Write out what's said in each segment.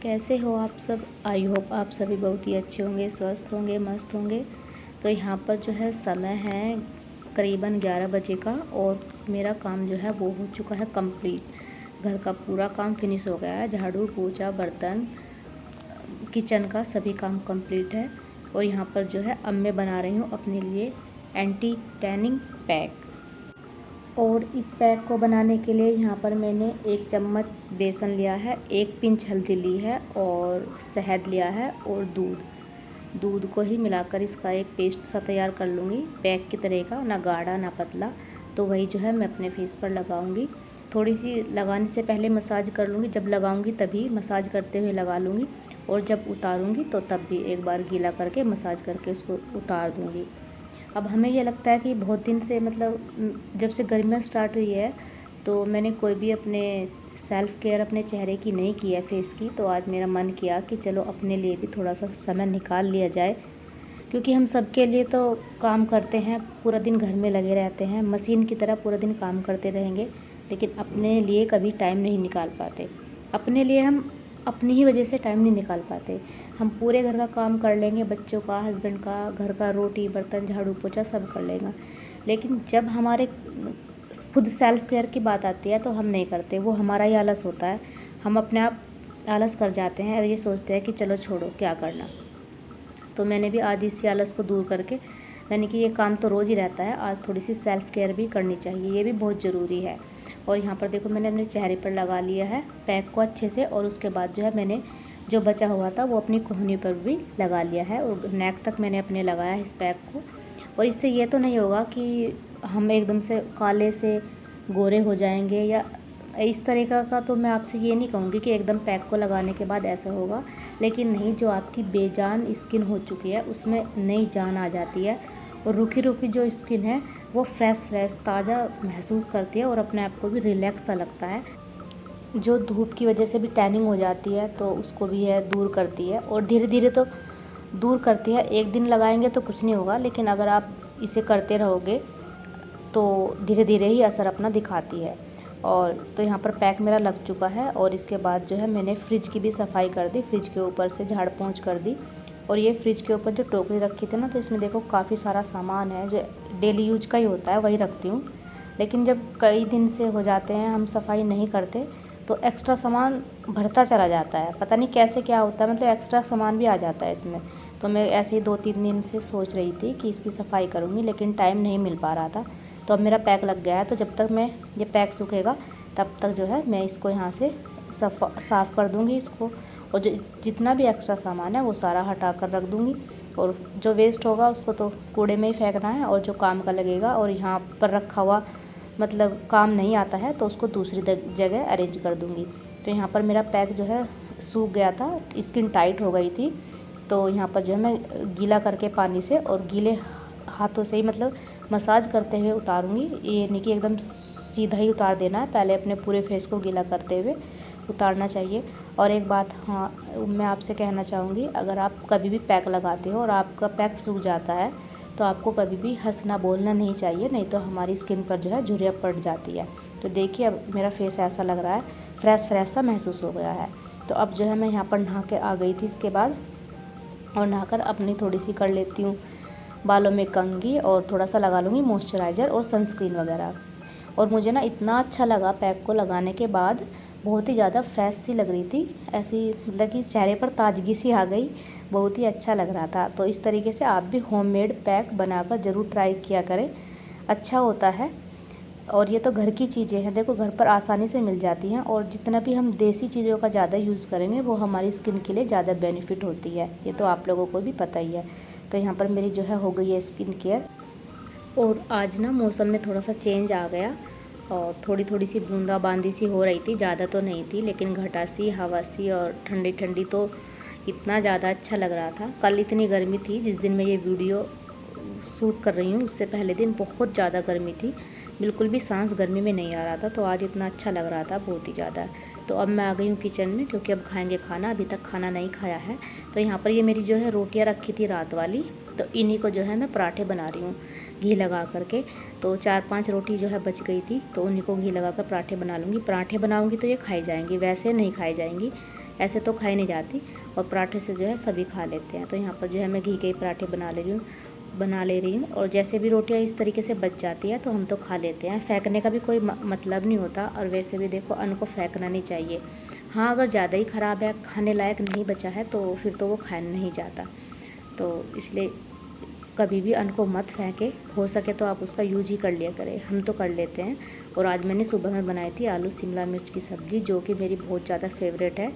कैसे हो आप सब। आई होप आप सभी बहुत ही अच्छे होंगे, स्वस्थ होंगे, मस्त होंगे। तो यहाँ पर जो है समय है करीबन 11 बजे का और मेरा काम जो है वो हो चुका है कंप्लीट। घर का पूरा काम फिनिश हो गया है, झाड़ू पोछा बर्तन किचन का सभी काम कंप्लीट है। और यहाँ पर जो है अब मैं बना रही हूँ अपने लिए एंटी टैनिंग पैक। और इस पैक को बनाने के लिए यहाँ पर मैंने 1 चम्मच बेसन लिया है, 1 पिंच हल्दी ली है और शहद लिया है और दूध को ही मिलाकर इसका एक पेस्ट सा तैयार कर लूँगी, पैक की तरह का, ना गाढ़ा ना पतला। तो वही जो है मैं अपने फेस पर लगाऊँगी। थोड़ी सी लगाने से पहले मसाज कर लूँगी, जब लगाऊँगी तभी मसाज करते हुए लगा लूँगी और जब उतारूँगी तो तब भी एक बार गीला करके मसाज करके उसको उतार दूँगी। अब हमें ये लगता है कि बहुत दिन से मतलब जब से गर्मियाँ स्टार्ट हुई है तो मैंने कोई भी अपने सेल्फ़ केयर अपने चेहरे की नहीं की है, फेस की। तो आज मेरा मन किया कि चलो अपने लिए भी थोड़ा सा समय निकाल लिया जाए, क्योंकि हम सब के लिए तो काम करते हैं, पूरा दिन घर में लगे रहते हैं, मशीन की तरह पूरा दिन काम करते रहेंगे, लेकिन अपने लिए कभी टाइम नहीं निकाल पाते। अपने लिए हम अपनी ही वजह से टाइम नहीं निकाल पाते। हम पूरे घर का काम कर लेंगे, बच्चों का, हस्बैंड का, घर का, रोटी बर्तन झाड़ू पोछा सब कर लेंगे, लेकिन जब हमारे खुद सेल्फ़ केयर की बात आती है तो हम नहीं करते। वो हमारा ही आलस होता है, हम अपने आप आलस कर जाते हैं और ये सोचते हैं कि चलो छोड़ो क्या करना। तो मैंने भी आज इसी आलस को दूर करके मैंने कि ये काम तो रोज़ ही रहता है, आज थोड़ी सी सेल्फ़ केयर भी करनी चाहिए, ये भी बहुत ज़रूरी है। और यहाँ पर देखो मैंने अपने चेहरे पर लगा लिया है पैक को अच्छे से, और उसके बाद जो है मैंने जो बचा हुआ था वो अपनी कोहनी पर भी लगा लिया है और नेक तक मैंने अपने लगाया है इस पैक को। और इससे ये तो नहीं होगा कि हम एकदम से काले से गोरे हो जाएंगे या इस तरीक़ा का, तो मैं आपसे ये नहीं कहूँगी कि एकदम पैक को लगाने के बाद ऐसा होगा, लेकिन नहीं, जो आपकी बेजान स्किन हो चुकी है उसमें नई जान आ जाती है और रूखी रूखी जो स्किन है वो फ्रेश ताज़ा महसूस करती है और अपने आप को भी रिलैक्स सा लगता है। जो धूप की वजह से भी टैनिंग हो जाती है तो उसको भी है दूर करती है और धीरे धीरे तो दूर करती है। एक दिन लगाएंगे तो कुछ नहीं होगा, लेकिन अगर आप इसे करते रहोगे तो धीरे धीरे ही असर अपना दिखाती है। और तो यहाँ पर पैक मेरा लग चुका है और इसके बाद जो है मैंने फ्रिज की भी सफाई कर दी, फ्रिज के ऊपर से झाड़ पोंछ कर दी। और ये फ्रिज के ऊपर जो टोकरी रखी थी ना, तो इसमें देखो काफ़ी सारा सामान है जो डेली यूज का ही होता है, वही रखती हूँ। लेकिन जब कई दिन से हो जाते हैं हम सफाई नहीं करते तो एक्स्ट्रा सामान भरता चला जाता है, पता नहीं कैसे क्या होता है, मतलब एक्स्ट्रा सामान भी आ जाता है इसमें। तो मैं ऐसे ही 2-3 दिन से सोच रही थी कि इसकी सफाई करूँगी, लेकिन टाइम नहीं मिल पा रहा था। तो अब मेरा पैक लग गया है, तो जब तक मैं ये पैक सूखेगा तब तक जो है मैं इसको यहाँ से साफ़ कर दूँगी इसको, और जो जितना भी एक्स्ट्रा सामान है वो सारा हटा कर रख दूँगी। और जो वेस्ट होगा उसको तो कूड़े में ही फेंकना है, और जो काम का लगेगा और यहाँ पर रखा हुआ मतलब काम नहीं आता है तो उसको दूसरी जगह अरेंज कर दूँगी। तो यहाँ पर मेरा पैक जो है सूख गया था, स्किन टाइट हो गई थी, तो यहाँ पर जो है मैं गीला करके पानी से और गीले हाथों से ही मतलब मसाज करते हुए उतारूँगी। ये नहीं कि एकदम सीधा ही उतार देना है, पहले अपने पूरे फेस को गीला करते हुए उतारना चाहिए। और एक बात हाँ मैं आपसे कहना चाहूँगी, अगर आप कभी भी पैक लगाते हो और आपका पैक सूख जाता है तो आपको कभी भी हंसना बोलना नहीं चाहिए, नहीं तो हमारी स्किन पर जो है झुर्रियाँ पड़ जाती है। तो देखिए अब मेरा फेस ऐसा लग रहा है, फ्रेश सा महसूस हो गया है। तो अब जो है मैं यहाँ पर नहा के आ गई थी इसके बाद, और नहाकर अपनी थोड़ी सी कर लेती हूँ बालों में कंघी और थोड़ा सा लगा लूँगी मॉइस्चराइज़र और सनस्क्रीन वगैरह। और मुझे ना इतना अच्छा लगा पैक को लगाने के बाद, बहुत ही ज़्यादा फ्रेश सी लग रही थी, ऐसी मतलब कि चेहरे पर ताजगी सी आ गई, बहुत ही अच्छा लग रहा था। तो इस तरीके से आप भी होममेड पैक बनाकर ज़रूर ट्राई किया करें, अच्छा होता है। और ये तो घर की चीज़ें हैं, देखो घर पर आसानी से मिल जाती हैं, और जितना भी हम देसी चीज़ों का ज़्यादा यूज़ करेंगे वो हमारी स्किन के लिए ज़्यादा बेनिफिट होती है, ये तो आप लोगों को भी पता ही है। तो यहाँ पर मेरी जो है हो गई है स्किन केयर। और आज ना मौसम में थोड़ा सा चेंज आ गया और थोड़ी थोड़ी सी बूंदाबांदी सी हो रही थी, ज़्यादा तो नहीं थी, लेकिन घटा सी हवा सी और ठंडी ठंडी, तो इतना ज़्यादा अच्छा लग रहा था। कल इतनी गर्मी थी, जिस दिन मैं ये वीडियो शूट कर रही हूँ उससे पहले दिन बहुत ज़्यादा गर्मी थी, बिल्कुल भी सांस गर्मी में नहीं आ रहा था। तो आज इतना अच्छा लग रहा था, बहुत ही ज़्यादा। तो अब मैं आ गई हूँ किचन में, क्योंकि अब खाएंगे खाना, अभी तक खाना नहीं खाया है। तो यहाँ पर ये मेरी जो है रोटियाँ रखी थी रात वाली, तो इन्हीं को जो है मैं पराठे बना रही हूँ घी लगा करके। तो 4-5 रोटी जो है बच गई थी, तो उन्हीं को घी लगा कर पराठे बना लूँगी। पराठे बनाऊँगी तो ये खाई जाएंगी, वैसे नहीं खाई जाएंगी, ऐसे तो खाई नहीं जाती, और पराठे से जो है सभी खा लेते हैं। तो यहाँ पर जो है मैं घी के ही पराठे बना ले रही हूँ। और जैसे भी रोटियाँ इस तरीके से बच जाती है तो हम तो खा लेते हैं, फेंकने का भी कोई मतलब नहीं होता। और वैसे भी देखो, अन्न को फेंकना नहीं चाहिए। हाँ, अगर ज़्यादा ही ख़राब है, खाने लायक नहीं बचा है, तो फिर तो वो खाया नहीं जाता। तो इसलिए कभी भी अन्न को मत फेंके, हो सके तो आप उसका यूज ही कर लिया करें, हम तो कर लेते हैं। और आज मैंने सुबह में बनाई थी आलू शिमला मिर्च की सब्ज़ी, जो कि मेरी बहुत ज़्यादा फेवरेट है,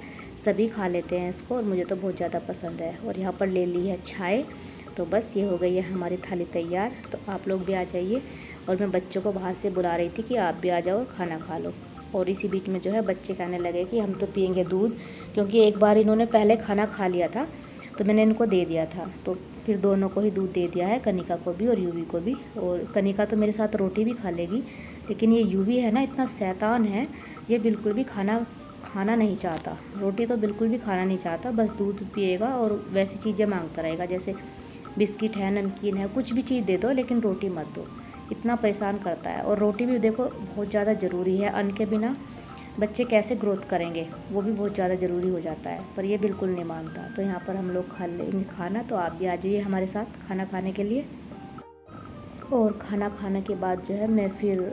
सभी खा लेते हैं इसको, और मुझे तो बहुत ज़्यादा पसंद है। और यहाँ पर ले ली है चाय। तो बस ये हो गई है हमारी थाली तैयार। तो आप लोग भी आ जाइए। और मैं बच्चों को बाहर से बुला रही थी कि आप भी आ जाओ और खाना खा लो। और इसी बीच में जो है बच्चे कहने लगे कि हम तो पियेंगे दूध, क्योंकि एक बार इन्होंने पहले खाना खा लिया था तो मैंने इनको दे दिया था, तो फिर दोनों को ही दूध दे दिया है, कनिका को भी और यूवी को भी। और कनिका तो मेरे साथ रोटी भी खा लेगी, लेकिन ये यूवी है ना, इतना शैतान है, ये बिल्कुल भी खाना नहीं चाहता। रोटी तो बिल्कुल भी खाना नहीं चाहता, बस दूध पिएगा और वैसी चीज़ें मांगता रहेगा, जैसे बिस्किट है, नमकीन है, कुछ भी चीज़ दे दो, लेकिन रोटी मत दो। इतना परेशान करता है। और रोटी भी देखो बहुत ज़्यादा ज़रूरी है, अन्न के बिना बच्चे कैसे ग्रोथ करेंगे, वो भी बहुत ज़्यादा ज़रूरी हो जाता है, पर ये बिल्कुल नहीं मानता। तो यहाँ पर हम लोग खा लेंगे खाना। तो आप भी आ जाइए हमारे साथ खाना खाने के लिए। और खाना खाने के बाद जो है मैं फिर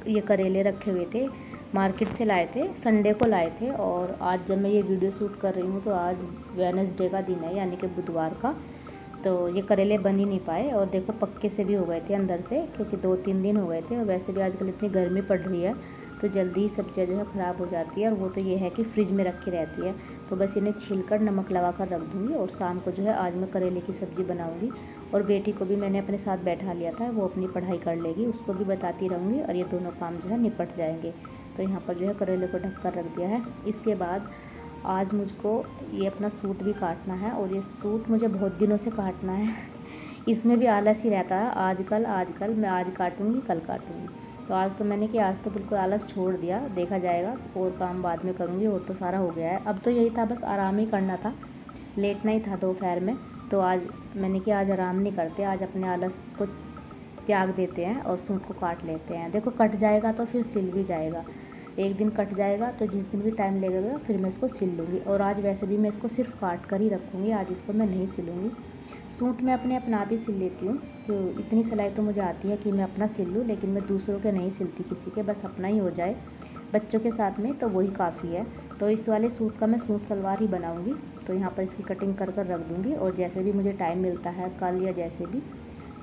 ये करेले रखे हुए थे, मार्केट से लाए थे, संडे को लाए थे। और आज जब मैं ये वीडियो शूट कर रही हूँ तो आज वेडनेसडे का दिन है, यानी कि बुधवार का। तो ये करेले बन ही नहीं पाए, और देखो पक्के से भी हो गए थे अंदर से, क्योंकि 2-3 दिन हो गए थे। और वैसे भी आजकल इतनी गर्मी पड़ रही है तो जल्दी ही सब्जियाँ जो है ख़राब हो जाती है। और वो तो ये है कि फ्रिज में रखी रहती है, तो बस इन्हें छीलकर नमक लगा कर रख दूँगी। और शाम को जो है आज मैं करेले की सब्ज़ी बनाऊँगी। और बेटी को भी मैंने अपने साथ बैठा लिया था, वो अपनी पढ़ाई कर लेगी, उसको भी बताती रहूँगी, और ये दोनों काम जो है निपट जाएंगे। तो यहाँ पर जो है करेले को ढक कर रख दिया है। इसके बाद आज मुझको ये अपना सूट भी काटना है, और ये सूट मुझे बहुत दिनों से काटना है। इसमें भी आलस ही रहता है, आजकल मैं आज काटूँगी, कल काटूँगी। तो आज तो मैंने कि आज तो बिल्कुल आलस छोड़ दिया, देखा जाएगा, और काम बाद में करूँगी, और तो सारा हो गया है। अब तो यही था, बस आराम ही करना था, लेटना ही था दोपहर में। तो आज मैंने कि आज आराम नहीं करते, आज अपने आलस को त्याग देते हैं और सूट को काट लेते हैं। देखो कट जाएगा तो फिर सिल भी जाएगा, एक दिन कट जाएगा तो जिस दिन भी टाइम लगेगा फिर मैं इसको सिल लूँगी। और आज वैसे भी मैं इसको सिर्फ काट कर ही रखूँगी, आज इसको मैं नहीं सिलूँगी। सूट मैं अपने आप ही सिल लेती हूँ, तो इतनी सिलाई तो मुझे आती है कि मैं अपना सिल लूँ, लेकिन मैं दूसरों के नहीं सिलती, किसी के, बस अपना ही हो जाए बच्चों के साथ में, तो वही काफ़ी है। तो इस वाले सूट का मैं सूट सलवार ही बनाऊँगी। तो यहाँ पर इसकी कटिंग कर रख दूँगी, और जैसे भी मुझे टाइम मिलता है, कल या जैसे भी,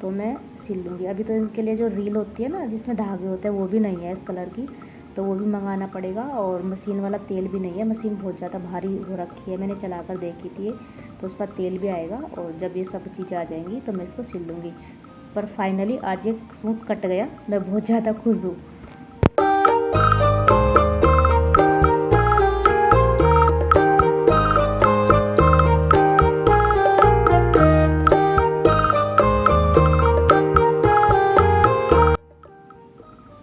तो मैं सिल लूँगी। अभी तो इनके लिए जो रील होती है ना, जिसमें धागे होते हैं, वो भी नहीं है इस कलर की, तो वो भी मंगाना पड़ेगा। और मशीन वाला तेल भी नहीं है, मशीन बहुत ज़्यादा भारी हो रखी है, मैंने चला कर देखी थी, तो उसका तेल भी आएगा। और जब ये सब चीज़ें आ जाएंगी तो मैं इसको सिल लूँगी। पर फाइनली आज ये सूट कट गया, मैं बहुत ज़्यादा खुश हूँ।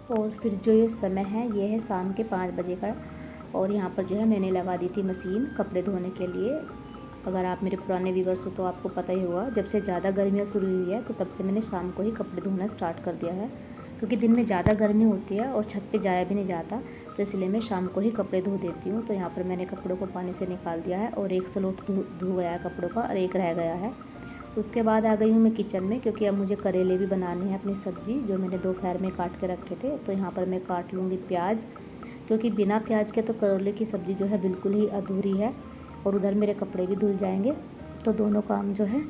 और फिर जो ये समय है, ये है शाम के 5 बजे का। और यहाँ पर जो है मैंने लगा दी थी मशीन कपड़े धोने के लिए। अगर आप मेरे पुराने व्यूवर्स हो तो आपको पता ही होगा, जब से ज़्यादा गर्मियाँ शुरू हुई है तो तब से मैंने शाम को ही कपड़े धोना स्टार्ट कर दिया है, क्योंकि दिन में ज़्यादा गर्मी होती है और छत पे जाया भी नहीं जाता, तो इसलिए मैं शाम को ही कपड़े धो देती हूँ। तो यहाँ पर मैंने कपड़ों को पानी से निकाल दिया है, और एक सलोट धो गया है कपड़ों का, और एक रह गया है। उसके बाद आ गई हूँ मैं किचन में, क्योंकि अब मुझे करेले भी बनाने हैं अपनी सब्ज़ी, जो मैंने दोपहर में काट के रखे थे। तो यहाँ पर मैं काट लूँगी प्याज, क्योंकि बिना प्याज के तो करेले की सब्ज़ी जो है बिल्कुल ही अधूरी है। और उधर मेरे कपड़े भी धुल जाएंगे, तो दोनों काम जो है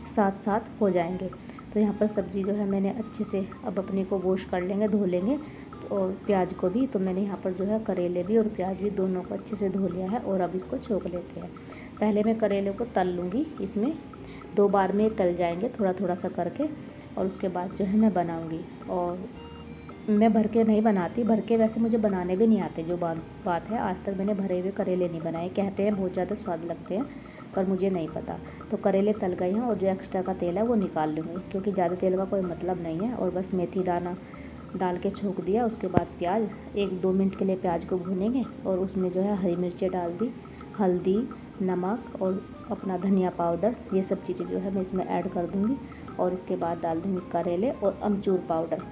साथ साथ हो जाएंगे। तो यहाँ पर सब्ज़ी जो है मैंने अच्छे से अब अपने को वॉश कर लेंगे, धो लेंगे, और प्याज को भी। तो मैंने यहाँ पर जो है करेले भी और प्याज भी दोनों को अच्छे से धो लिया है, और अब इसको छोक लेते हैं। पहले मैं करेले को तल लूँगी, इसमें 2 बार में तल जाएंगे थोड़ा थोड़ा सा करके, और उसके बाद जो है मैं बनाऊँगी। और मैं भर के नहीं बनाती, भर के वैसे मुझे बनाने भी नहीं आते, जो बात है, आज तक मैंने भरे हुए करेले नहीं बनाए। कहते हैं बहुत ज़्यादा स्वाद लगते हैं, पर मुझे नहीं पता। तो करेले तल गए हैं, और जो एक्स्ट्रा का तेल है वो निकाल लूँगी, क्योंकि ज़्यादा तेल का कोई मतलब नहीं है। और बस मेथी दाना डाल के छोंक दिया, उसके बाद प्याज 1-2 मिनट के लिए प्याज को भूनेंगे, और उसमें जो है हरी मिर्चें डाल दी, हल्दी, नमक और अपना धनिया पाउडर, ये सब चीज़ें जो है मैं इसमें ऐड कर दूँगी। और इसके बाद डाल दूँगी करेले और अमचूर पाउडर,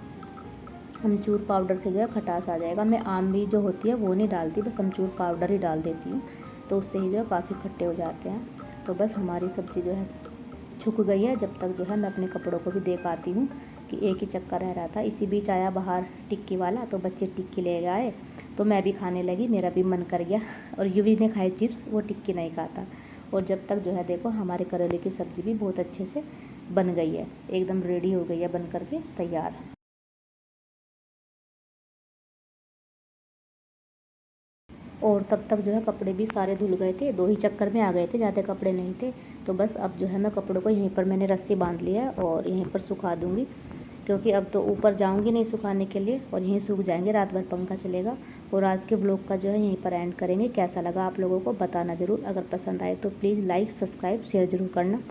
अमचूर पाउडर से जो है खटास आ जाएगा। मैं आमली जो होती है वो नहीं डालती, बस अमचूर पाउडर ही डाल देती हूँ, तो उससे ही जो है काफ़ी खट्टे हो जाते हैं। तो बस हमारी सब्ज़ी जो है छुक गई है। जब तक जो है मैं अपने कपड़ों को भी देख आती हूँ कि एक ही चक्कर रह रहा था। इसी बीच आया बाहर टिक्की वाला, तो बच्चे टिक्की ले आए तो मैं भी खाने लगी, मेरा भी मन कर गया। और युवी ने खाए चिप्स, वो टिक्की नहीं खाता। और जब तक जो है देखो हमारे करेले की सब्ज़ी भी बहुत अच्छे से बन गई है, एकदम रेडी हो गई है, बन करके तैयार। और तब तक जो है कपड़े भी सारे धुल गए थे, 2 ही चक्कर में आ गए थे, ज़्यादा कपड़े नहीं थे। तो बस अब जो है मैं कपड़ों को यहीं पर मैंने रस्सी बांध लिया है और यहीं पर सुखा दूँगी, क्योंकि अब तो ऊपर जाऊँगी नहीं सुखाने के लिए, और यहीं सूख जाएंगे, रात भर पंखा चलेगा। और आज के ब्लॉग का जो है यहीं पर एंड करेंगे। कैसा लगा आप लोगों को बताना ज़रूर। अगर पसंद आए तो प्लीज़ लाइक, सब्सक्राइब, शेयर ज़रूर करना।